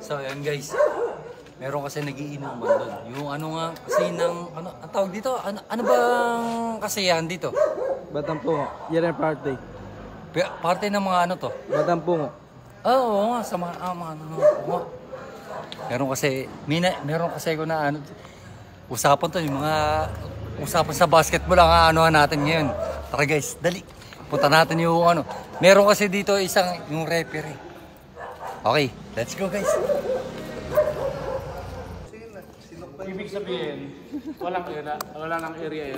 So yan guys, meron kasi nagiinuman doon. Yung ano nga kasi ng ano ang tawag dito? Ano bang kasiyahan dito? Batang Pungo. Yan ang party. Parte ng mga ano to? Batang Pungo. Oo nga, sa mga ano. Meron kasi ko na ano usapan to yung mga usapan sa basketball ang anuhan natin ngayon. Tara guys, dali. Punta natin yung ano. Meron kasi dito yung referee. Okay, let's go guys. Ibig sabihin, wala nang area.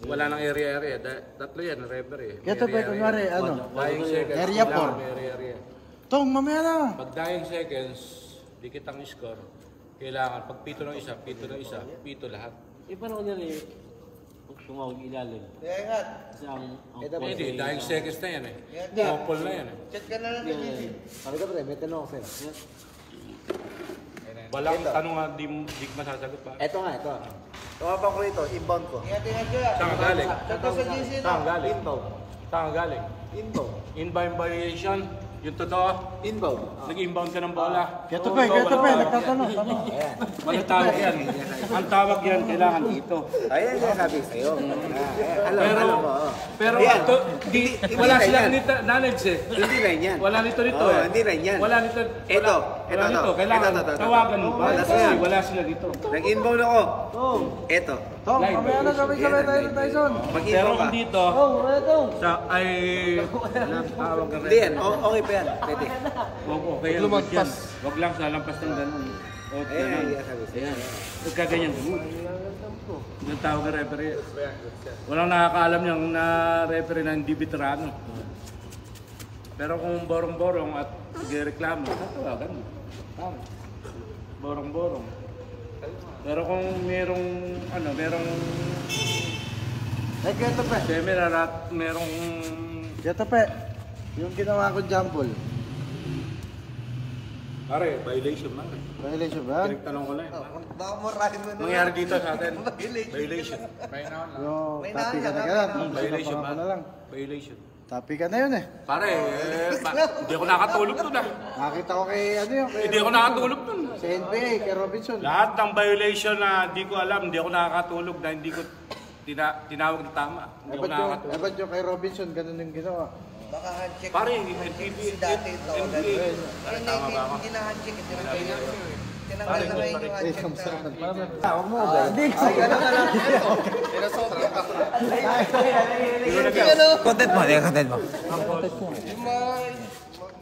Wala nang area. Tatlo yan, referee. Ito pa kunwari, ano? Dying seconds. Area 4. Area. Tong, mamaya na. Pag dying seconds, dikit ang score. Kailangan, pag pito ng isa, pito lahat. Paano ko nila tumawag ilalim? Kasi ang Hindi, dying seconds na yan eh. Couple na yan eh. Chat ka na lang kay Gigi. Ano ka pre, may tanong ako sa'yo. Walang tanong nga, di masasagot pa. Ito nga, ito. Tumapang ko rito, inbound ko. Ingat ka. Saan ka galing? Chat ka sa GC na. Saan ka galing? Inbound. Saan ka galing? Inbound. Inbound variation. Yung totoo, Inbound. nag-inbound ka ng bola. Kaya pa, nagtatanong. Ayan. Walang tawag yan. Ang tawag yan, kailangan dito. Ayan yung sabi sa'yo. Pero, pero wala silang knowledge eh. Hindi rin yan. Wala nito Oo, eh. hindi rin yan. Wala nito. Ito. Wala nito. Kailangan tawagan mo ba? Kasi wala sila dito. Nag-inbound ako. Ito. Live. Mamaya na sabay-sabay tayo sa Tyson. Pero Mag-inbound ka. kung dito, sa ay tawag ka Hindi yan. Okay pa yan. Pwede. okay yan. Lumagpas. Wag lang sa lampas ng ganun. O ganun. Ayan. Huwag ka ganyan. Yung tawag ka referee. Walang nakakaalam niyang na referee na hindi veterano. Pero kung borong-borong at nagreklamo, tatawagan mo. Borong-borong. Pero kung merong Ito pa. merong Ito pa. Yung ginawa ko jumble. pare, violation man. Violation ba? Tanong ko lang. Baka murahin mo na. Nangyari dito sa atin. Violation. Yung tapi ka na gano'n. Violation Tapos na lang. Violation. Tapi ka na yun eh. Pare, hindi ako nakatulog doon ah. Nakita ko kay ano yun. Hindi ako nakatulog doon. Sa NPA, kay Robinson. Lahat ng violation na hindi ko alam, hindi ako nakakatulog na hindi ko tinawag na tama. Hindi ako nakakatulog. Ba't yung kay Robinson, ganun yung ginawa. Baka handshake. Pare, Dati ito. Hindi na handshake. Tinanggal na rin yung handshake. Huwag mo ba? Hindi. Content mo.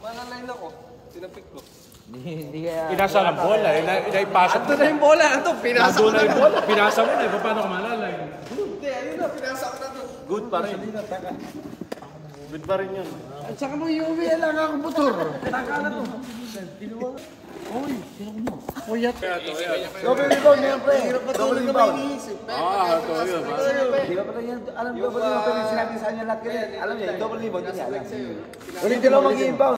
Manalain ako. Tinapik ko. Pinasa ng bola, inaipasa mo. Ito na yung bola. Ito, pinasa ko Nandun na yung bola, pinasa mo na, paano ka malalay? Hindi, ayun na, pinasa ko na to. Good pa rin. Good pa rin yun. At saka mo iuwi lang ako motor. Taka na to. Uy, sino mo? Uyat. Double rebound yan, pre. Double rebound. Ito yun. Di ba pala yan? Alam double rebound. Pero sinabi sa kanya lahat ganyan. Alam niya, double rebound. Ulit din lang mag-inbound.